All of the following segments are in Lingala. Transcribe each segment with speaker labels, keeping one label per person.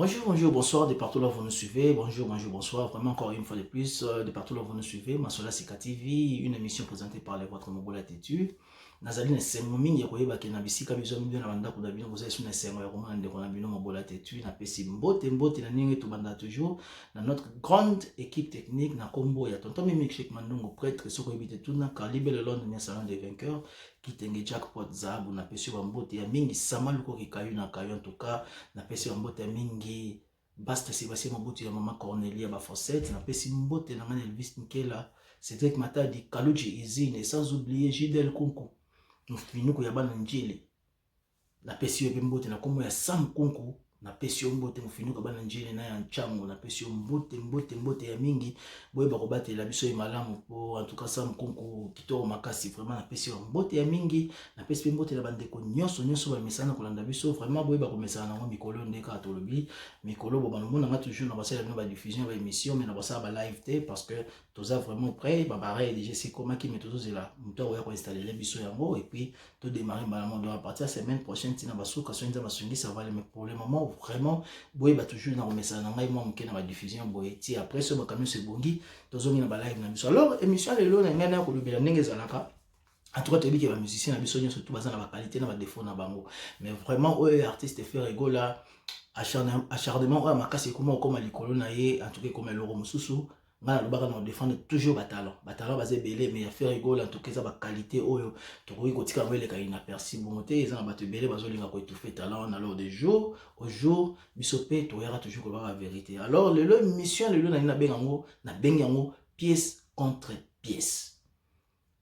Speaker 1: Bonjour, bonjour, bonsoir, de partout là où vous nous suivez. Bonjour, bonjour, bonsoir. Vraiment encore une fois de plus, de partout là où vous nous suivez. Masola Sika TV, une émission présentée par les votre Mobola Tétu. Nazali nesengo mingi koyeba ke na bisika biso mbi na banda ko dabino vous êtes sur nesengo ya komana ndeko na bino Mobola Tétu na pesi mbote na ningi to banda toujours na notre grande équipe technique na kombo ya tonton Mimi Chek Mandongo prêtre soko yebite tout na Calibre le Londres na salon des vainqueurs qui tenge jackpot zabu na pesi ba mbote ya mingi samalu ko kikayu na kayu en tout cas na pesi ba mbote ya mingi Basta Sébastien Mobutu ya Maman Cornelia Bafosset, na pesi mbote na ngane Elvis Nkela, Cédric Matadi, Kaluji Izine, et sans oublier Gidel Kunku, Mfinuku ya bana njili, na pesi yo mbote na komo ya Sam Kunku, na pesi yo mbote Mfinuku ya bana njili na ya Nchango, na pesi yo mbote ya mingi, boye bakobate la biso ya malamu po, en tout cas Sam Kunku, kitoro makasi, vraiment na pesi yo mbote ya mingi, na pesi mbote na bandeko nyonso ba mesana kolanda biso, vraiment boye bakomesana na mikolo ndeka atolobi, mikolo bo banumona nga toujours na basala na ba diffusion ba émission mais na basala ba live té parce que toza vraiment prêt ba pareil déjà c'est comment qui met tous là moteur ya ko installer les biso yango et puis tout démarrer balalement à partir de la semaine prochaine tina basuka so nza basungi ça va aller mais pour le moment vraiment boye ba toujours na komesana na ngai moi mke na ba diffusion boye ti après ce ba kanu se bongi tozongi na ba live na biso alors émission lelo na ngana ko lobela ndenge zalaka. En tout cas, tu as dit que les musiciens, les musiciens, surtout, basés dans la qualité, dans la défaut, dans la bango. Mais vraiment, eux, artistes, faire rigolo là, acharnement, ouais, ma casse, comment, comme les colonnes, en tout cas, comme le Romususu, on va défendre toujours Batalon. Batalon, basé belé, mais il y a fait rigolo, en tout cas, ça va qualité, oh, tu vois, quand tu as vu les cas inaperçus, bon, tu sais, ils ont battu belé, basé, ils ont tout fait talent, alors de jour au jour, bisopé, tu auras toujours la vérité. Alors, le mission, le lot, na bengango, pièce contre pièce.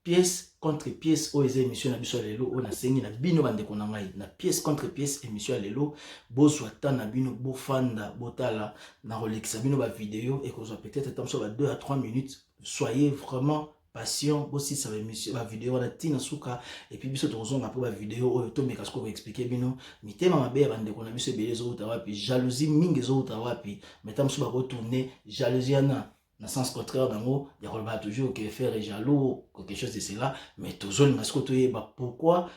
Speaker 1: Pièce contre pièce o eza émission na biso lelo o na sengi na bino bandeko na ngai na pièce contre pièce émission lelo bozwa ta na bino bofanda botala na rolekisa bino ba vidéo et kozwa peut-être tam so ba 2 à 3 minutes soyez vraiment patient bosi ça va émission ba vidéo na tina suka et puis biso tozonga po ba vidéo o to meka sko expliquer bino mitema mabe bandeko na biso belezo utawapi jalousie mingi zo utawapi metam so ba retourner jalousie na dans le sens contraire, il y a toujours que faire est jaloux, quelque chose de cela, mais toujours, pourquoi,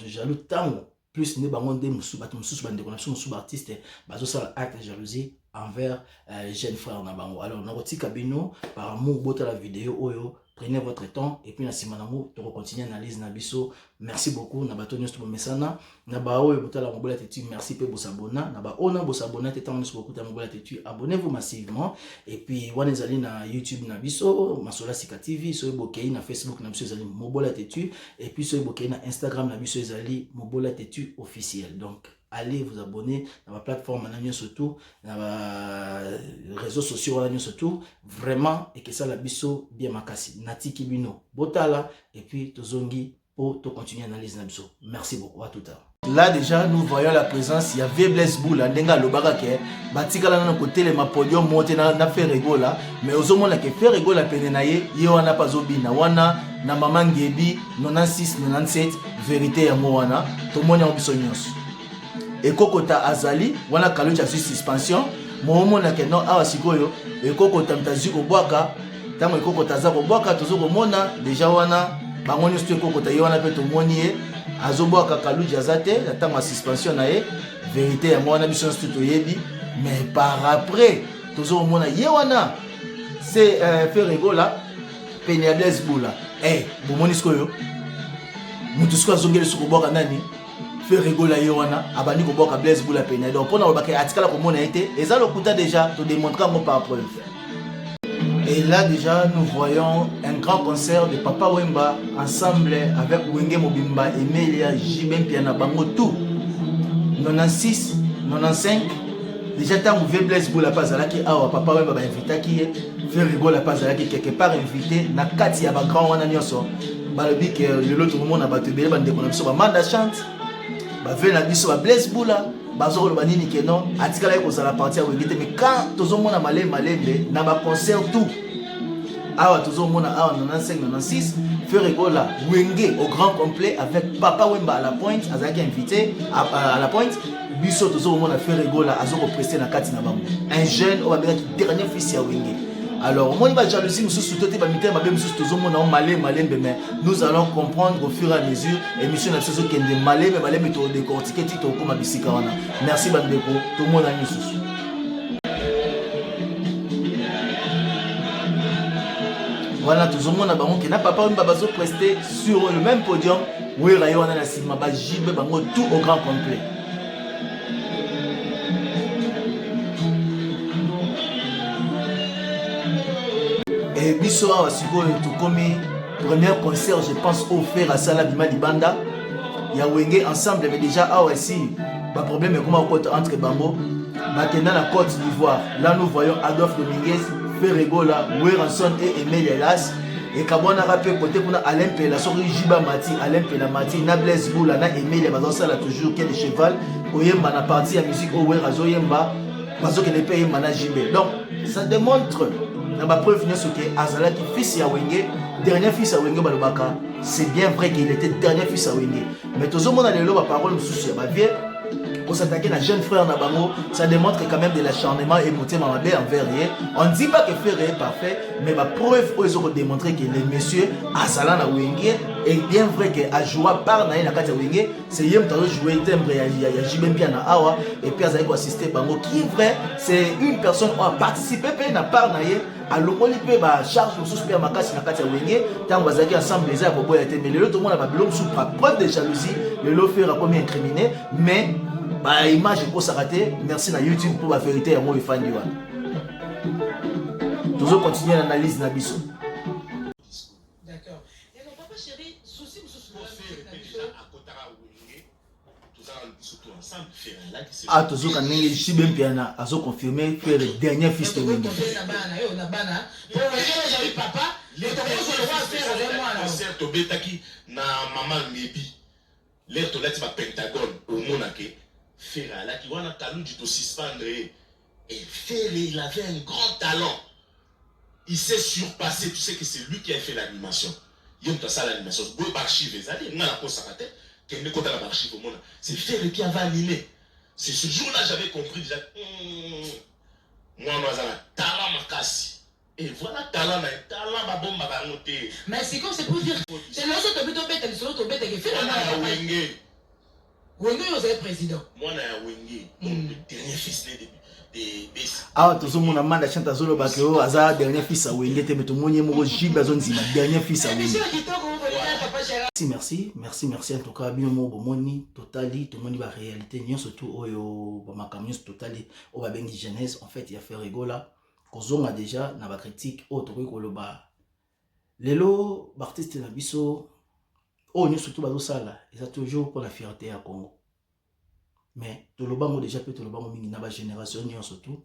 Speaker 1: jaloux, tant plus ne bangon de musu artiste, acte de jalousie envers jeune frère na bango. Alors, na roti kabino, par amour, bota la vidéo, oyo, prenez votre temps, et puis na simanamo, tu continuer l'analyse na biso. Merci beaucoup, na bato nyos to mesana, na ba oyo bota la Mobola Tétu, merci pe bosabona, na ba ona bosabona te tant beaucoup ta Mobola Tétu, abonnez-vous massivement, et puis wanezali na YouTube na biso, Masola Sika TV, so bokei na Facebook na biso ezali Mobola Tétu, et puis so bokei na Instagram na biso ezali Mobola Tétu officiel. Donc allez vous abonner dans ma plateforme surtout dans les réseaux sociaux surtout vraiment et que ça la biso bien makasi nati kibino botala et puis tozongi pour continuer l'analyse na biso. Merci beaucoup, à tout à l'heure. Là déjà nous voyons la présence il y a Vebles Boula ndenga lobaka ke batikala na côté le podium monter na faire rigola mais ozomona ke faire rigola pene na ye wana pazobina wana na mama ngebi 96 97 vérité ya mo wana to mona biso nyonso ekokota azali wana Kaluji a suspension momo na ke no awa sikoyo ekokota mtazi ko bwaka tamo ekokota za ko bwaka tozo ko mona déjà wana bangoni sto ekokota ye wana pe to moni ye azo bwaka Kaluji azate na tamo suspension na ye vérité ya mwana biso sto to yebi mais par après tozo ko mona ye wana c'est fait rigola Blaise Boula bomoni sikoyo mutu siko azongeli siko bwaka nani fait rigola yowana abandi ko boka Blaise Boula pena donc pona obaka atikala ko mona été eza lokuta déjà te démontrer mon par preuve. Et là déjà nous voyons un grand concert de Papa Wemba ensemble avec Wenge Mobimba et Melia Jibem Piana Bango tout 96 95 déjà tant où Blaise Boula pas là qui a Papa Wemba ba invité qui fait rigola pas là qui quelque part invité na kati ya ba grand wana nyonso balobi que le lot tout le monde a battu bele bande ko so ba manda chante ba vena biso ba Blaise Boula bazolo banini ke non atikala ko za la partie à Wengete mais quand tozomona malembe na ba concert tout awa tozomona awa 95 96 fait rigola Wenge au grand complet avec Papa Wemba à la pointe azaki invité à la pointe biso tozomona fait rigola azoko prester na kati na bango un jeune au ba dernier fils ya Wenge Alors, moi, il va jalousie, mais nous allons comprendre au fur et à mesure. Émission de ce qui est malé, mais malé, mais tu décortiquer, tu comme à Bissikawana. Merci, Bandeko. Tout le monde a mis sous. Voilà, tout le monde a baron qui n'a pas presté sur le même podium. Oui, Rayo, on a la Sima, Jibé, Bango, tout au grand complet. Et Bissora, tout comme premier concert, je pense, offert à Salah Bima Libanda. Il y a Wenge ensemble, mais déjà, aussi, le problème est comment entre Bango. Maintenant, la Côte d'Ivoire, là, nous voyons Adolphe Dominguez, Ferregola, Weranson et Emile Elas. Et Kabwana rappelle côté qu'on a Alain Pela, Sori Jiba Mati, Alain Pela Mati, Nables Boula, na Emile, Bazansa là toujours, qui est des cheval, Oyemba na partie à musique, Owerazo Yemba, Bazo qui n'est pas Yemba Jibé. Donc, ça démontre, dans ma preuve, ce que Azala qui fils à Wenge, dernier fils à Wenge Balobaka, c'est bien vrai qu'il était dernier fils à Wenge. Mais tout le monde a les lois, parole, souci, ma vie. Pour s'attaquer à un jeune frère Nabango, ça démontre quand même de l'acharnement et monter ma envers rien. On ne dit pas que Ferré est parfait, mais ma preuve, ils ont démontré que les messieurs Azala na Wenge est bien vrai que Ajoua par na Kata Wenge, c'est Yem Taro joué timbre, il y a Jibem Piana Awa, et puis Azala qui assisté Bango, qui est vrai, c'est une personne qui a participé à part na à l'omoli pe ba charge sous super makasi na kati Wenge, tant bazaki ensemble les a bobo été mais le tout le monde a pas sous preuve de jalousie, le lot fait comme incriminé, mais bah, image pour s'arrêter. Merci à YouTube pour la vérité à moi et fan du one. Toujours continuer l'analyse Nabiso.
Speaker 2: D'accord. Et non, papa chéri, souci,
Speaker 1: ah, toujours quand il suis bien piana, à se confirmer que le dernier fils de Wenge.
Speaker 3: L'air to lati ba Pentagone au Monake Ferra là qui wana Kalunji to suspendre et Ferré il avait un grand talent, il s'est surpassé, tu sais que c'est lui qui a fait l'animation, il y a ça l'animation beau archive les allez na la consacré que ne compte la archive au monde, c'est Ferré qui avait animé. C'est ce jour-là j'avais compris déjà moi nous avons talent makasi. Et voilà, talent, ma bombe va monter.
Speaker 2: Mais c'est comme c'est pour dire. C'est là où tu as bête, c'est là où tu as bête, qui fait la
Speaker 3: Wenge.
Speaker 2: Wenge, vous êtes président.
Speaker 3: Moi, je suis Wenge, le dernier fils de Bessi.
Speaker 1: Ah, tout le monde a demandé à chanter Zolo Bakeo, Aza, dernier fils à Wenge, mais tout le monde est mort, Jibazon Zima, dernier fils à Wenge. Merci. En tout cas, bien mot, Bomoni, Totali, tout le monde va réalité, n'y a surtout, Oyo, Bamakamus, Totali, Obabengi Genèse, en fait, il y a fait rigola. Kozonga déjà na ba critique autre que koloba lelo artiste na biso o nyo surtout bazo sala et toujours pour la fierté à Congo, mais to loba mo déjà peut to loba mo mingi na ba génération nyo surtout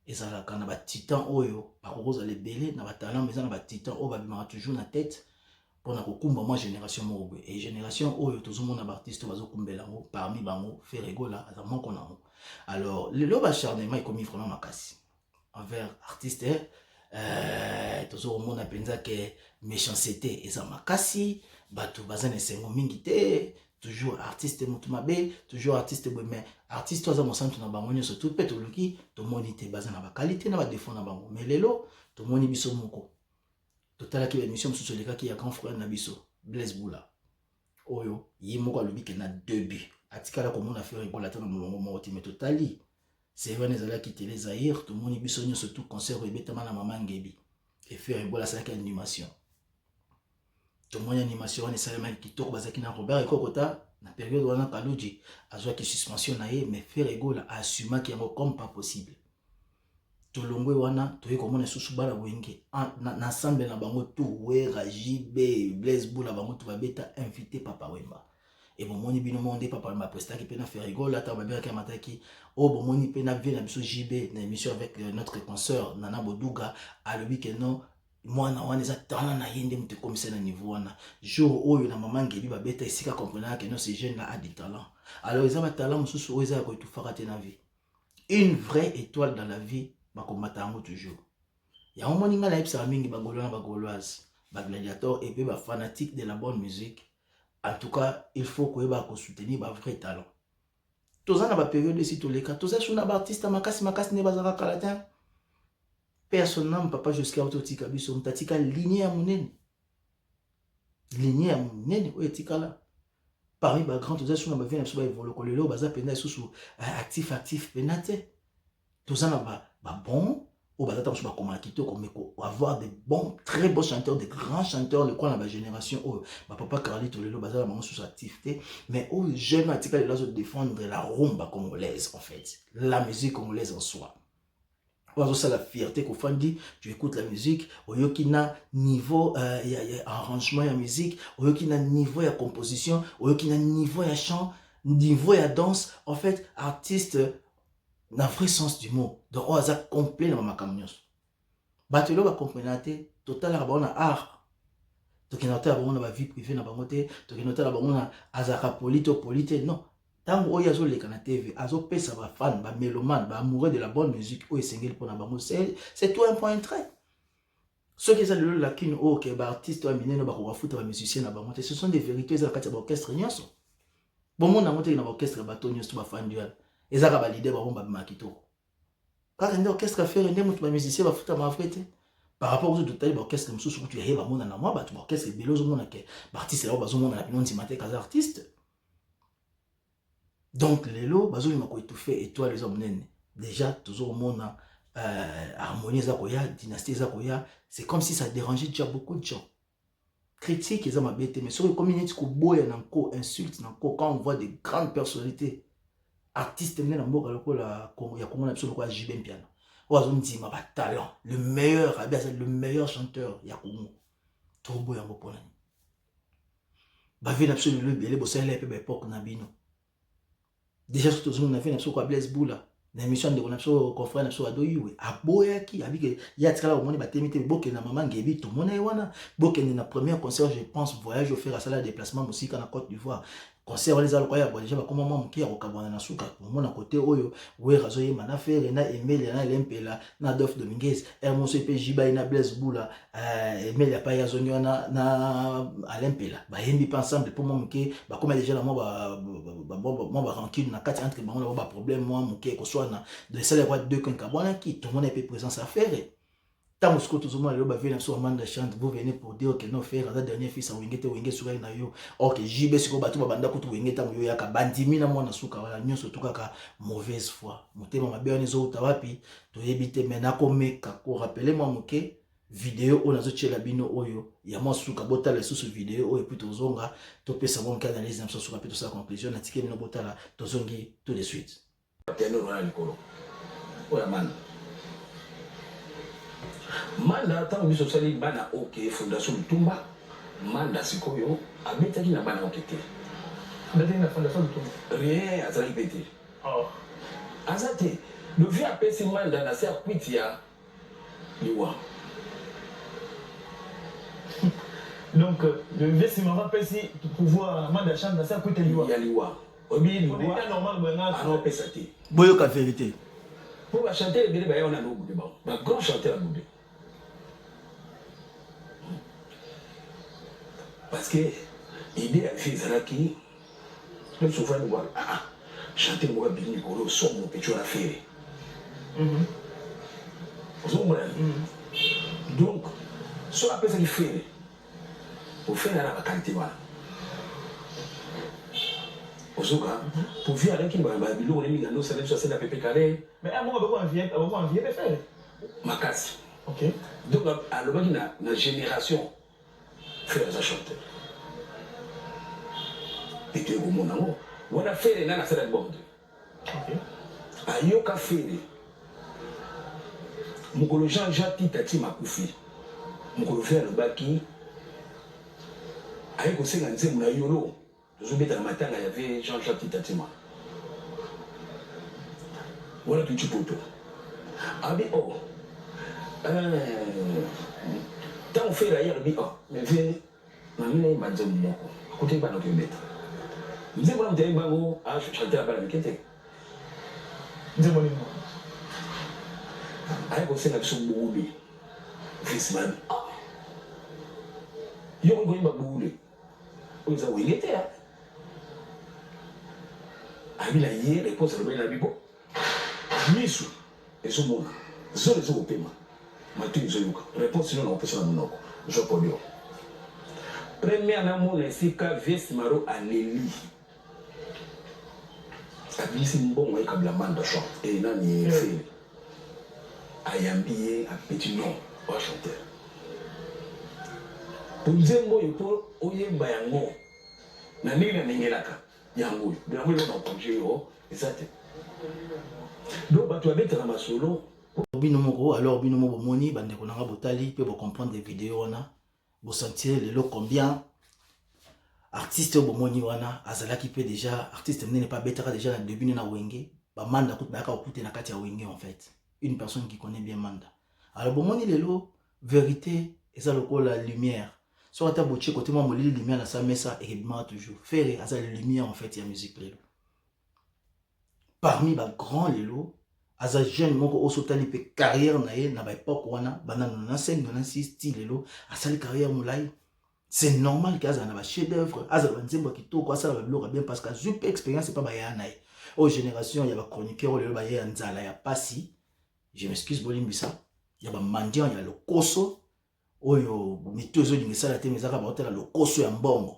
Speaker 1: ezala kana ba titan oyo ba koza le belé na ba talent mais na ba titan o ba bima toujours na tête pour na kokumba moi génération mo et génération oyo to zomo na ba artiste bazo kumbela mo parmi bango Ferrego là azamo konamo. Alors lelo ba charnement comme vraiment makasi envers artiste, toujours au monde a pensé que méchanceté et ça makasi, batu bazane sengo mingi te, toujours artiste mutumabe, toujours artiste mais artiste toza mosantu na bango nyoso tout peut toluki to monite bazana ba qualité na ba défaut na bango, mais lelo to moni biso moko. Totala ki émission mususu leka ki ya grand frère na biso, Blaise Boula. Oyo, yi moko alobi ke na début. Atikala ko mona faire rigola ta na moment mais totali. C'est vrai, nous allons quitter les Zahir, tout le monde est besoin surtout concert et bêtement la maman Ngebi. Et faire un bon la salle animation. Tout le monde animation, on est seulement qui tourne, basaki na Robert et Kokota, na période où on a Kaluji, à joie qui suspension naïe, mais faire égaux à assumer qu'il y a comme pas possible. Tout le monde wana, tout est comme on est sous subala wenge. Ensemble na bango tout, Wera, JB, Blaise Boula, bango tout va bêta invité Papa Wemba. Et bon moni bino monde papa ma presta qui peut na faire rigoler ta ba bien ka mataki oh bon moni peut na bien na biso JB na émission avec notre consoeur Nana Boduga à le week-end non moi na wana za talent na yende mute comme ça na niveau wana jour oyo na maman Ngebi ba beta isika comprendre que non ces jeunes là a du talent. Alors ils ont un talent mususu oyo za ko tout farate na vie, une vraie étoile dans la vie ba komata ngo toujours ya on moni ngala epsa mingi ba golois ba gauloise ba gladiateur et puis ba fanatique de la bonne musique. En tout cas, il faut que vous soutenir un vrai talent. Tous les période si tous les cas, tous les artistes makasi ne bazaka kalatin. personnellement papa jusqu'à autotika biso mtatika lignée à monene. Lignée à monene o etikala. Parmi les grands tous sur ma vie na so ba évoluer ko lelo baza pena sous actif penate. Tout ça ba bon ou baza tam so ba koma kito comme avoir des bons très bons chanteurs, des grands chanteurs le quoi dans ma génération oh ma papa Carlito lelo baza la maman sous activité mais oh jeune atika les de défendre la rumba congolaise en fait, la musique congolaise en soi. Ça la fierté qu'au fond dit tu écoutes la musique au yoki na niveau y a arrangement y a musique au yoki na niveau y a composition au yoki na niveau y a chant niveau y a danse en fait artiste dans le vrai sens du mot donc on a complet dans ma camions batelo va comprendre total la bonne art donc il note la bonne vie privée na bangote donc il note la bonne azaka polite non. Tant que vous avez la TV, vous avez des fans, des mélomanes, des amoureux de la bonne musique, c'est tout un point trait. Ceux qui ont le lacune, les artistes, les musiciens, ce sont des vérités, ils ont des orchestres. Bon, on a monté dans l'orchestre, ils ont des fans, ils ont des leaders, ils ont des maquettes. Quand un orchestre fait un musicien, ils ont des fans. Par rapport aux autres orchestres, ils ont des orchestres, ils ont des artistes. Donc, les lots, ils ont étouffé étoile les hommes. Déjà, toujours au monde, harmonie, dynastie, c'est comme si ça dérangeait déjà beaucoup de gens. Critique, ils ont bêté, mais sur les communautés, insultes, quand on voit des grandes personnalités, artistes, il y a talent, le meilleur chanteur, il y a trop beau, il y a beaucoup de déjà surtout on a fait une émission Blaise Boula na émission de konapso confrère na so adoyiwe aboyaki abike ya tikala omoni batemite boke na maman ngebi tout mona wana boke na premier concert je pense voyage au faire à sala déplacement musique en Côte d'Ivoire concert les aloko ya déjà ba comme maman qui a okabana na suka mona côté oyo we razo ye mana faire na Emile na Lempela na Adolphe Dominguez Hermoso PJ na Blaise Boula Emile pa ya zonyo na Lempela ba yembi pas ensemble pour moi qui ba comme déjà la moi ba rancune na kati entre bango ba problème moi muke ko soit na de salaire quoi deux quand kabona qui tout le monde est présence à faire. Tant que tout le monde est venu sur Amanda chante, vous venez pour dire que nos frères, la dernière fille, ça wingete wingé sur un nayo. Ok, JB si ko batu babanda ko tu wingé tango yo yaka bandimi na mwana suka wala nyonso to kaka mauvaise foi. Motema mabe oni zo utawapi, to yebite mena ko meka ko rappeler moi muke vidéo on azo tchela bino oyo ya moi suka botala sous vidéo oyo puis tozonga to pesa bon ka analyse na suka puis to sa conclusion na tike bino botala tozongi tout de suite.
Speaker 3: Teno na likolo. Oya man. Manda tango biso sali bana oke fondation Tumba manda sikoyo abetaki na bana okete
Speaker 4: abetaki na fondation Tumba
Speaker 3: rien azali bete azate le vieux apesi manda na se akwiti ya liwa
Speaker 4: donc le vieux simara pesi pouvoir manda chante na se akwiti liwa
Speaker 3: ya liwa obi liwa
Speaker 4: on est normal banga
Speaker 3: alors pesati
Speaker 1: boyo ka vérité
Speaker 3: pour chanter le ba on a no boudé ba grand chanteur boudé. Parce que l'idée a fait Zalaki, le souvent nous voit chanter moi bien Nicolo, son mon petit à faire. Donc, soit après ça il fait, pour faire la qualité voilà. Ozoka, pour faire avec qui va bilou on est mis dans nos salaires sur la pépé carré.
Speaker 4: Mais à moi on vient de faire.
Speaker 3: Ma casse.
Speaker 4: OK.
Speaker 3: Donc à l'obagi na génération faire ça chanter. Et tu es au monde en haut. On a fait les nanas à la bande.
Speaker 4: OK.
Speaker 3: Ayoka fait. Mukolo Jean-Jacques Tati Makoufi. Mukolo fait le baki. Ayoko senga nzemu na yolo. Zobeta na matanga y avait Jean-Jacques Tati Ma. Voilà tout tu poto. Abi oh. Tant on fait la hier bi oh mais viens na mine banzo moko. Côté ba no kebeta. Nzemu na mtema bango a chanter la bala mikete.
Speaker 4: Nzemu ni mo.
Speaker 3: Ayoko senga biso bouli. Festival. Yo ko ngomba bouli. Oza wengete ya. Abi la hier réponse le bela bibo. Misu. Et ce monde. Zone zo paiement.
Speaker 5: Matu Zoyuka. Réponse sinon on peut se la monoko. Je peux dire. Première amour, c'est que Vies Maro a Nelly. Abisi mbongo et kablaman de chant. Et là, il fait. Ayambié à petit nom. Au chanteur. Pour dire moi, il faut oyer bayango. Nani na ningelaka. Yango. De la moule dans ton jeu. Exact. Donc, tu as mis dans ma solo.
Speaker 1: Binomoko, alors Binomo Moni, bande konanga botali, peut comprendre des vidéos wana, vous sentir le lot combien artiste bomoni wana, azala qui peut déjà, artiste n'est pas bêta déjà dans début na wenge, ba manda kout baka okute na kati ya wenge en fait, une personne qui connaît bien manda. Alors bomoni lelo, vérité, et ça le call la lumière. Soit ta boche côté moi molili lumière na sa mesa et bima toujours. Faire azala la lumière en fait, il y a musique lelo. Parmi ba grand lelo, aza jeune moko osotali pe carrière na ye na ba époque wana bana 95 96 style lelo asali carrière moulai c'est normal que aza na ba chef d'œuvre aza ba nzembo kitoko asala ba biloko bien parce que zupe expérience pas ba ya na ye aux génération ya ba chroniqueur lelo ba ye nzala ya pasi je m'excuse bolimbisa ya ba mendiant ya lokoso oyo mitozo lingisala te mezaka ba hôtel lokoso ya mbongo.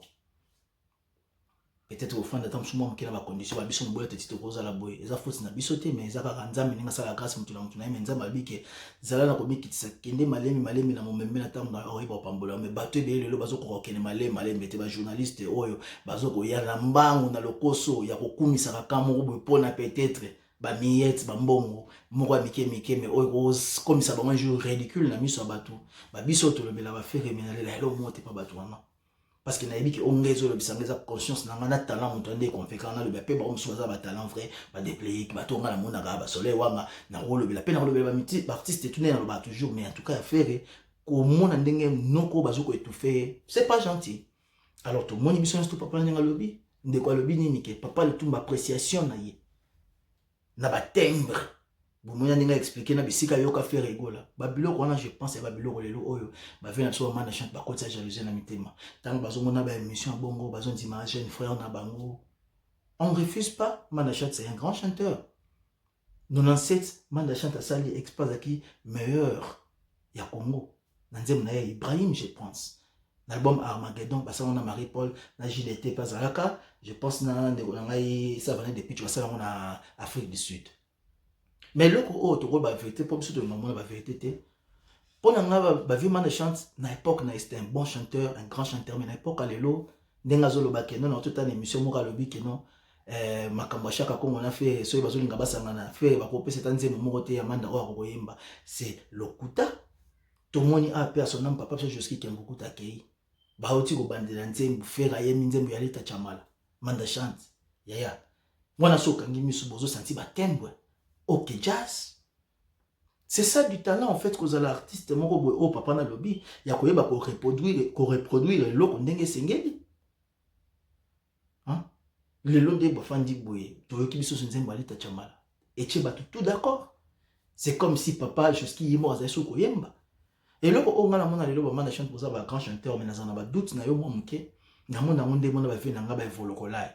Speaker 1: Peut-être au fond de temps, je suis dans la condition où je suis dans la condition la boy. Les affaires na bisoté mais ça va rendre mais ça la grâce mutu la mutu na menza malbike. Zala na komi kitisa kende malemi na momembe na tango na oyiba pambola mais bato be lelo bazo ko kene malemi te ba journaliste oyo bazo ko ya mbangu na lokoso ya kokumisa ka kamo boy pona peut-être ba miette ba mbongo moko mike mais oyo comme ça ba un jour ridicule na miso bato. Ba bisoto le bela ba faire mais la lo mote pas bato wana. Parce qu'il y a des gens qui ont conscience, qui ont talent, qui ont des confiants, qui ont des talent vrai, des plays, qui ont des monde qui soleil, la peine de l'artiste est toujours, mais en tout cas, faire comment on a étouffé, c'est pas gentil. Alors tout le monde dit que papa n'a pas lobby, de quoi lobby ni que papa le tout appréciation na ba timbre. Vous m'avez expliqué na bisika yoka faire rigola. Babilo kona je pense et babilo lelo oyo. Ba vient so man chante ba côté jalousie na mitema. Tant bazo mona ba émission bongo bazo ndima jeune frère na bango. On refuse pas, Mandachat c'est un grand chanteur. 97 Mandachat a sali express qui meilleur ya Congo. Nanzem na Ibrahim je pense. L'album Armageddon basa on a Marie-Paul na JLT pas alaka, je pense na ngai ça venait depuis tu vois ça on a Afrique du Sud. Mais le coup tu vois la vérité pour ce de moment la vérité pour nga ba vie man chante na époque na c'était un bon chanteur un grand chanteur mais na époque alelo ndenga zolo bakeno na toute une émission mo kalobi keno makambo chaka ko on a fait so bazo linga basanga na fait ba ko pesa tanze mo moto ya manda ko ko yemba c'est lokuta to moni a personne papa so jusqu'à qui lokuta kei ba oti ko bandela nzembu fera ye nzembu ya leta chamala manda chante yaya mwana so kangi misu bozo senti ba tembo. Ok, jazz. C'est ça du talent en fait que vous avez l'artiste oh papa na lobby, il y a quoi ko reproduire le ko ndenge sengeli. Hein? Le lot de bafandi boye, to ki biso nzembo alita chamala. Et tu ba tout d'accord. C'est comme si papa jusqu'à yimo azaso ko yemba. Et le ko ngala mona le lo ba chante pour ça ba grand chanteur mais na ba doute na yo mo mke, na mona ngonde mona ba fe na nga ba evolokolai.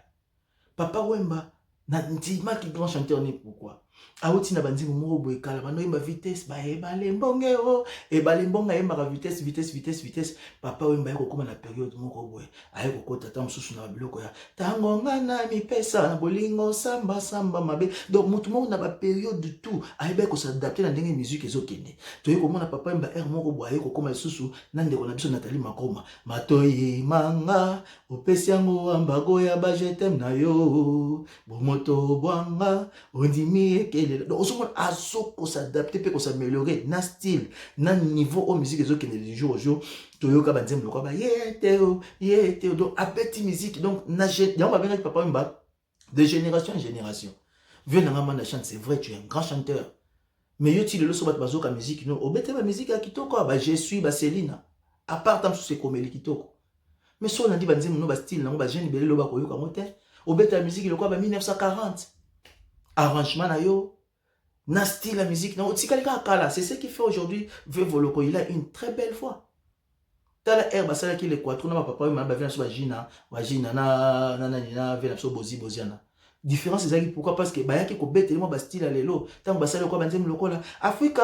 Speaker 1: Papa wemba na ndima ki grand chanteur ni pourquoi auti na banzi mo boy kala bano imba vitesse ba ebale mbonge o ebale mbonga emba vitesse papa wemba yako koma na période moko boy ayeko kota ta msusu na biloko ya tango ngana mi pesa na bolingo samba mabe donc mutu mo na ba période de tout ayeba ko s'adapter na ndenge musique ezokende to yeko mona papa wemba moko boy ayeko koma susu na ndeko na biso Nathalie Makoma matoyi manga opesi yango ambago ya ba jetem na yo bomoto bwanga ondimi donc on a s'adapter peut s'améliorer na style na niveau au musique qui de jour au jour toyoka banzem lokwa ba yete donc a petit musique donc na on va bien papa mba de génération en génération vieux na manda chante c'est vrai tu es un grand chanteur mais yo ti le so bat bazoka musique non obete ba musique ya kitoko ba je suis ba Selina à part tam sous comme le kitoko mais so on dit banzem no ba style na ba jeune belé lo ba koyoka moteur obete la musique lokwa ba 1940 arrangement na yo na style la musique na otikalika kala c'est ce qui fait aujourd'hui Vevoloko il a une très belle voix tala air basala ki le quattro na papa ma ba vient sur vagina na vena so boziana différence ezali pourquoi parce que bayaki ko betele mo ba style lelo tant ba sala ko ba nzembo lokola Africa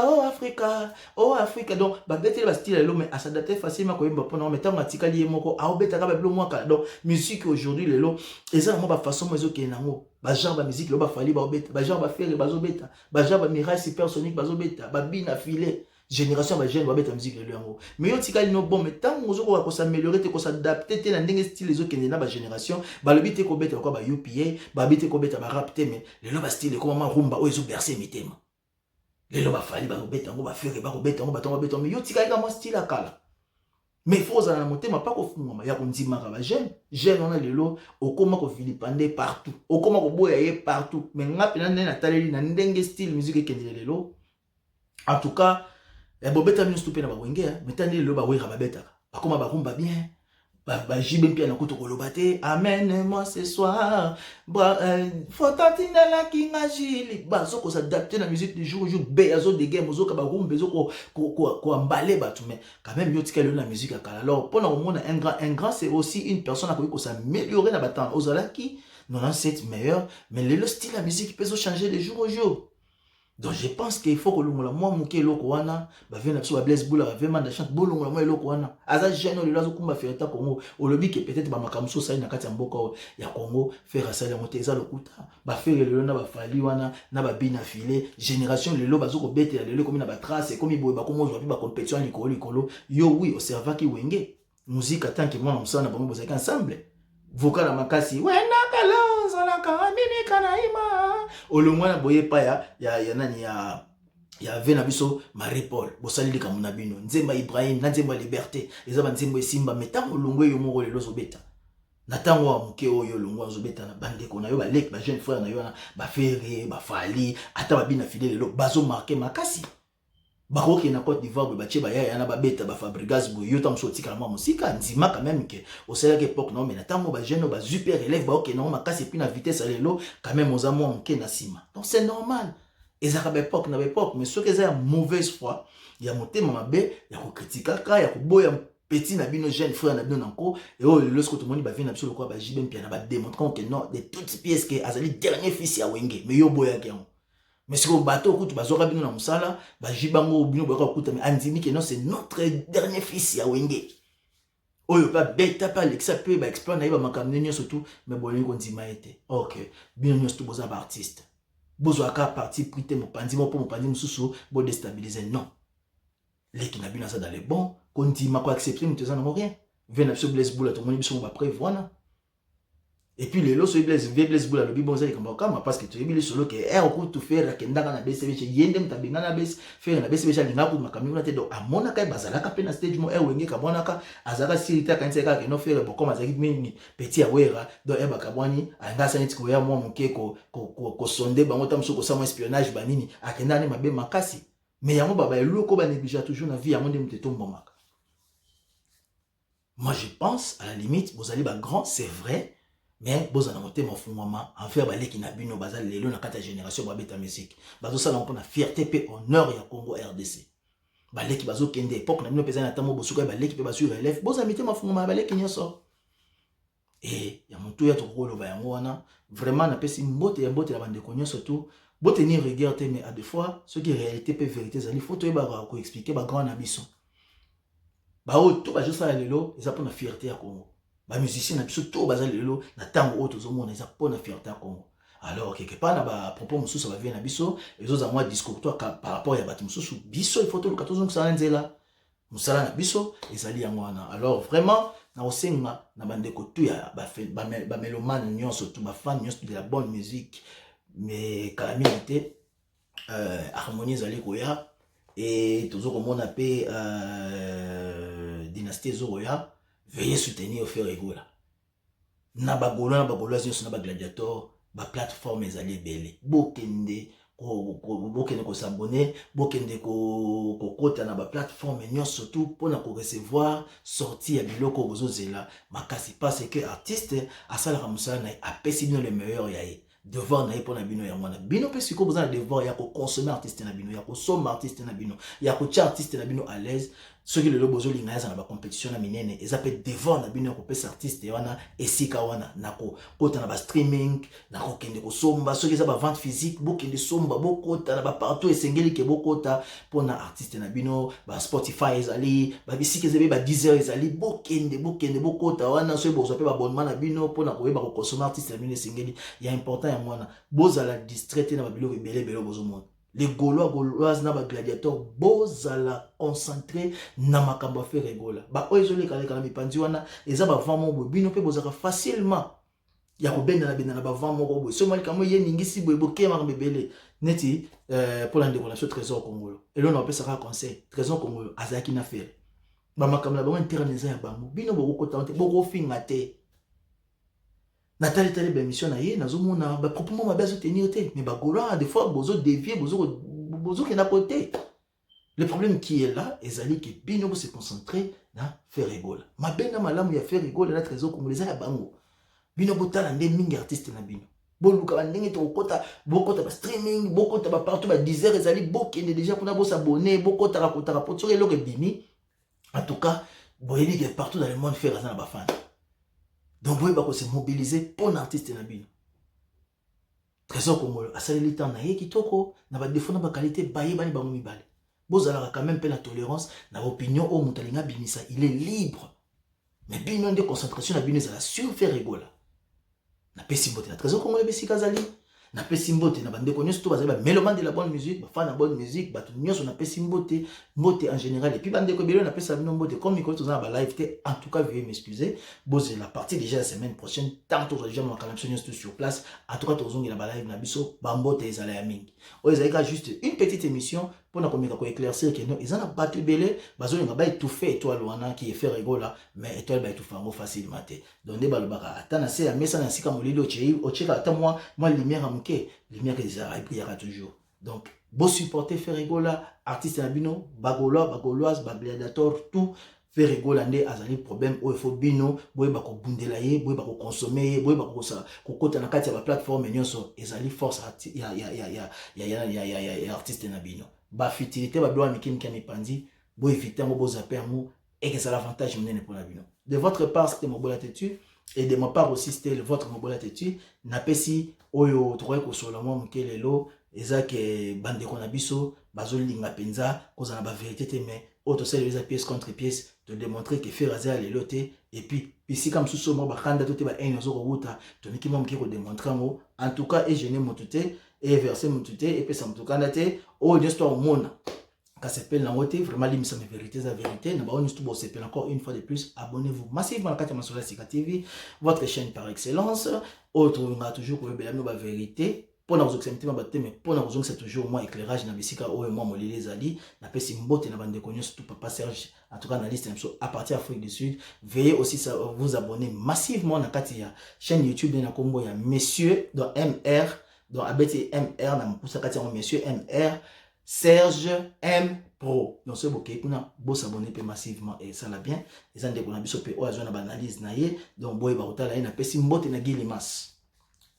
Speaker 1: oh Africa donc ba betele ba style lelo mais s'adapter facilement ko yemba pona mais tant atikali moko a obeta ka ba bilo mwaka donc musique aujourd'hui lelo ezala mo ba façon mo ezo kenango ba genre ba musique lo ba fali ba obeta ba genre ba faire bazo beta ba genre ba mirage supersonique bazo beta ba bina filet génération ba jeune ba beta musique lelo yango mais yo tikali no bon mais tant ozo ko s'améliorer te ko s'adapter te na ndenge style ezo kende na ba génération ba lobi te ko beta ko ba UPA ba bite ko beta ba rap te mais lelo ba style ko mama rumba o ezo bercer mitema lelo ba fali ba beta ngo ba faire ba ko beta ngo ba tonga beta mais yo tikali ka mo style akala mais faut za na motema pas ko fumama ya ko ndima ka ba jeune on a lelo okoma ko vilipande partout okoma ko boya ye partout mais ngapi na na taleli na ndenge style musique kende lelo en tout cas bobeta mino stupé na ba wenge mais tandi lelo ba wera ba beta bakoma ba rumba bien ba jibe mpia na kuto koloba te amen moi ce soir faut tantina la kinga jili bazo ko s'adapter na musique du jour be azo de game ozo ka ba rumba ezo ko emballer batu mais quand même yo tika lelo na musique akala alors pour na mona un grand c'est aussi une personne qui peut s'améliorer na batan ozalaki 97 meilleur mais le style la musique peut changer de jour au jour. Donc je pense qu'il faut que l'on moi mouké loko wana ba vient na Blaise Boula ba vraiment da chante bolongo moi loko wana aza jeune le lazo kumba faire ta Congo au lobby que peut-être ba makamso ça na kati ya mboka ya Congo faire ça le moteza lokuta ba faire le na ba fali wana na ba bina filé génération le lo bazo ko bete le comme na ba trace comme boy ba komo zo ba compétition likolo yo oui au serva ki wenge musique tant que moi on s'en a bon bozaka ensemble vocal makasi wena kalonzo la kamini kanaima olongwana boye pa ya nani ya vena biso Marie Paul bosali lika muna bino nzemba Ibrahim na nzemba Liberté ezaba nzemba Simba metango longwe yo moko lelo zobeta na tango wa muke oyo longwa zobeta na bande ko na yo ba lek ba jeune frère na yo na ba fere ba fali ata ba bina fidèle lelo bazo marquer makasi baroki na Côte d'Ivoire ba che ba ya na ba beta ba Fabregas bo yo tam sotika na musika nzima quand même que au cela époque non mais na tango ba jeune ba super élève ba ok non makasi puis na vitesse lelo quand même aux amours en na sima donc c'est normal ezaka ba époque na époque mais ce que c'est mauvaise foi ya motema mabe ya ko critiquer ka ya ko boya petit na bino jeune frère na bino encore et oh lorsque tout le monde ba vient absolument quoi ba jibe mpia na ba démontrant que non de toutes pièces que azali dernier fils ya wenge mais yo boya ke mais si vous bateau kutu bazoka bino na musala ba jibango bino ba kuta mais andimi que non c'est notre dernier fils ya wenge oyo pa beta pa lexa pe ba explore na iba makamnenyo surtout mais bolingo ko ndima ete OK bino nyo stu boza ba artiste bozo aka parti prité mo pandi mususu bo déstabiliser non leki na bino ça dans les bons kontima ko accepter muteza na rien vena biso Blaise Boula to moni biso ba prévoir et puis les lots Blaise Boula le bibon zali kamba kama parce que tu ebili solo que ko tout faire kendanga na BCB chez yende mtabinga na BCB faire na BCB chez ngapu makamina te donc amona kai bazala ka pe na stage mo wenge ka bonaka azaka sirita kanisa ka ke no faire bokoma zaki mingi petit awera donc eba kabwani anga saniti ko ya mo muke ko sonde bango tamso ko samo espionnage banini akenda ne mabe makasi mais yango baba eloko ba négliger toujours na vie ya monde mteto mbomaka. Moi je pense à la limite vous allez ba grand c'est vrai. Mais boza na moté mofungwama en faire balé ki na bino bazal lelo na kata génération ba beta musique bazo sala mpona fierté pe honneur ya Congo RDC balé ki bazo kende époque na bino pesa na tamo bosuka balé ki pe basu relève boza mité mofungwama balé ki nyoso et ya mutu ya tokolo ba yango wana vraiment na pesi mbote ya bande konyo surtout bote ni regarde mais à des fois ce qui est réalité pe vérité zali faut to ba ko expliquer ba grand na biso ba o to ba juste la lelo eza mpona fierté ya Congo. Les musiciens na biso to bazali lelo na tango auto zo mona eza pona fierté Congo. Alors quelque part na ba propos mususu ba vient na biso ezo za moi discours toi par rapport ya batu mususu biso il faut to lukato zo ça nzela musala na biso ezali ya mwana. Alors vraiment na osenga na bande ko tu ya ba mélomane nyonso tu ba fan nyonso de la bonne musique mais calamité harmonie ezali koya et tozo ko mona pe dynastie zo ya veuillez soutenir au faire égola. Na bagolo sur na gladiator, ba plateforme ezali belé. Bokende ko s'abonner, bokende ko kota na ba plateforme nyo surtout pour na ko recevoir sortie ya biloko bozozela makasi parce que artiste asala ramusala na apesi bino le meilleur yae. Devoir na ipona bino ya mwana bino pe siko bozana devoir ya ko consommer artiste na bino ya ko sommer artiste na bino ya ko tia artiste na bino à l'aise ceux qui le bozo lingaza na ba compétition na minene ils appellent devant na bino ko pesa artiste wana esika wana nako kota na ba streaming nako kende ko somba ceux qui za ba vente physique bokende somba bokota na ba partout esengeli ke bokota pona artiste na bino ba Spotify ezali ba bisiki zebe ba Deezer ezali bokende bokota wana ceux bozo pe ba abonnement na bino pona ko yeba ko consommer artiste na bino esengeli ya important ya mwana boza la distraite na ba bilo ebele bozo mona. Les Gauloises na ba gladiateurs bozala concentré na makambo faire rigola ba oyezole kale kala mipandi wana eza ba vamo bo bino pe bozaka facilement ya ko benda na ba vamo bo so mali kamo ye ningisi bo boke makambo ebele neti pour la décoration trésor congolo et là on appelle ça conseil trésor congolo azaki na faire ba makambo la ba interneza ya bango bino bo ko tante bo finga te Nathalie tali ba mission na ye nazomona ba proprement ma base tenir te mais ba gola des fois bozo dévier bozo qui na côté le problème qui est là ezali que bino se concentrer na faire rigoler ma benga malamu ya faire rigoler na trésor congolais ya bango bino botala nde mingi artiste na bino boluka ba ndenge to kota bokota ba streaming bokota ba partout ba Deezer ezali bokende déjà pour na bo s'abonner bokota ra kota pour sur le bini en tout cas boyeli que partout dans le monde faire ça na ba fan. Donc, vous pouvez se mobiliser pour l'artiste na bino. Trésor Congolo, à salir temps na qui toko, na ba défaut na ba qualité baye bani bango mibale. Vous avez quand même la tolérance, na opinion au mutalinga binisa, il est libre. Mais bino de concentration na bino za sur faire rigola. Na pesi mbote na Trésor Congolo besi kazali. Na pesi mbote na bande konyo sto bazali ba mélomane de la bonne musique, ba fan na bonne musique, ba tout nyonso na pesi mbote en général et puis bande ko belo na pesi bino mbote comme miko to za ba live té en tout cas veuillez m'excuser. Boze la partie déjà la semaine prochaine tant que déjà mon calendrier sur place en tout cas to zongi na ba live na biso ba mbote ezala ya mingi. O ezalika juste une petite émission pour na komeka ko éclaircir que non ezana batu belé bazoli nga ba étouffer étoile wana qui est fait rigola mais étoile ba étouffer ngo facilement té. Donc de balobaka atana se ya mesa na sika molili o cheka ata moi lumière lumière que les arabes brillera toujours. Donc, beau supporter faire rigola, artiste nabino, bagoloise, gladiateur, tout faire rigola ndé azali problème où il faut bino, boy bako bundela ye, boy bako consommer, boy bako sa kokota na kati ya ba plateforme nyonso ezali force ya artiste nabino. Ba futilité ba bloa mikimi kami pandi, boy éviter ngo bozaper ngo et que ça l'avantage menene pour nabino. De votre part, c'était mon bolatetu. Et de ma part aussi, c'était votre mobile attitude. Napesi oyo troye ko sola mo mkelelo ezake bande ko na biso bazolinga penza kozana ba vérité te mais auto sel les pièce contre pièce te démontrer que faire azali à leloté et puis ici comme sous mo ba kanda to te ba en zo ko wuta to miki mo mkiko démontrer mo en tout cas et gêner mon tuté et verser mon tuté et puis ça me tokanda te o histoire au monde. Quand c'est pas la moitié, vraiment l'immense vérité, la vérité. Nous allons tout bosser. Encore une fois de plus, abonnez-vous massivement à la carte Masola Sika TV, votre chaîne par excellence. Autre, on a toujours pour la vérité. Pour nous accepter ma bataille, mais pour nous c'est toujours moins éclairage. Na bisika ou moi molé les ali. Na pesi mbote na bande connu surtout papa Serge. En tout cas, na liste à partir d'Afrique du Sud. Veuillez aussi vous abonner massivement à la carte chaîne YouTube de na combo ya Monsieur dans MR, dans abeti MR na mpusa carte Monsieur MR. Serge M Pro. Donc ce bokeh kuna bo s'abonner massivement et ça l'a bien. Les gens de biso pe o azo na analyse na ye. Donc boy ba otala na pesi mbote na Gilimas.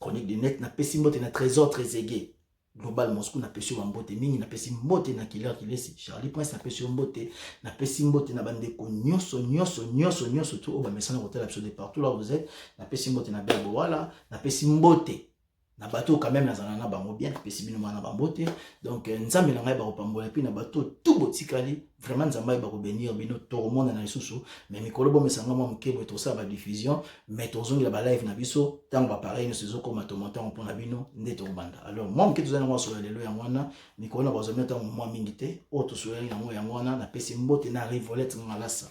Speaker 1: Chronique de net na pesi mbote na trésor très aigué. Global Moscou na pesi mbote mingi na pesi mbote na killer kilesi. Charlie Prince na pesi mbote na bande ko nyonso tout o ba mesana hôtel absolu partout là vous êtes. Na pesi mbote na Berbo wala, na pesi mbote na bateau quand même na na bango bien pesi bino na bambote donc nzambe na ngai ba kopambola puis na bateau tout botikali vraiment nzambe ba ko bénir bino tout le monde na lisusu mais mikolo bo mesanga mo mkebo to ça ba diffusion mais tozongi la ba live na biso tant ba pareil no sezo comme tomonta on pona bino ndeto banda alors moi mketo zana mo so lelo ya mwana mikolo na bazomia tant mo mingite o to so ya mo ya mwana na pesi mbote na rivolette ngalasa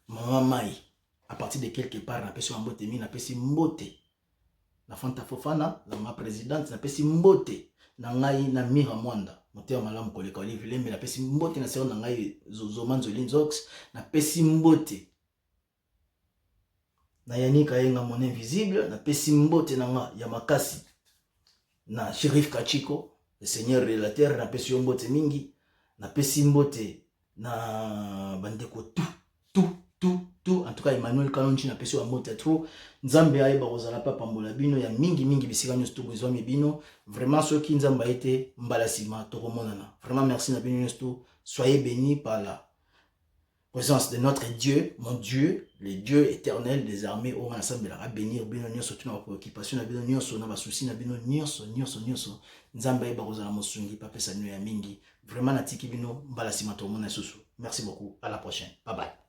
Speaker 1: maman mai à partir de quelque part na pesi mbote mi na pesi mbote la Fanta Fofana, la présidente, na pesi mbote na ngai na Mira Mwanda. Moteur malamu koleka Olivier mais na pesi mbote na sero na ngai Zoman Zolinzox, na pesi mbote. Na Yanika yenga mon invisible, na pesi mbote na nga ya makasi. Na Sheriff Kachiko, le seigneur de la terre, na pesi mbote mingi, na pesi mbote na bandeko tout. En tout cas Emmanuel Kalonji na pesi wa mbote trop. Nzambe ayeba kozala pa pambola bino ya mingi bisika nyosto bozwa bino vraiment ceux qui nzamba été mbala sima to komonana vraiment merci na bino nyosto soyez bénis par la présence de notre Dieu, mon Dieu, le Dieu éternel des armées, on va ensemble la bénir, bénir nyonso tuna ba préoccupation na bénir nyonso na ba souci na bénir nyonso nzamba ba kozala mosungi pa pesa no ya mingi vraiment na tiki bino mbala sima to mona susu. Merci beaucoup, à la prochaine, bye bye.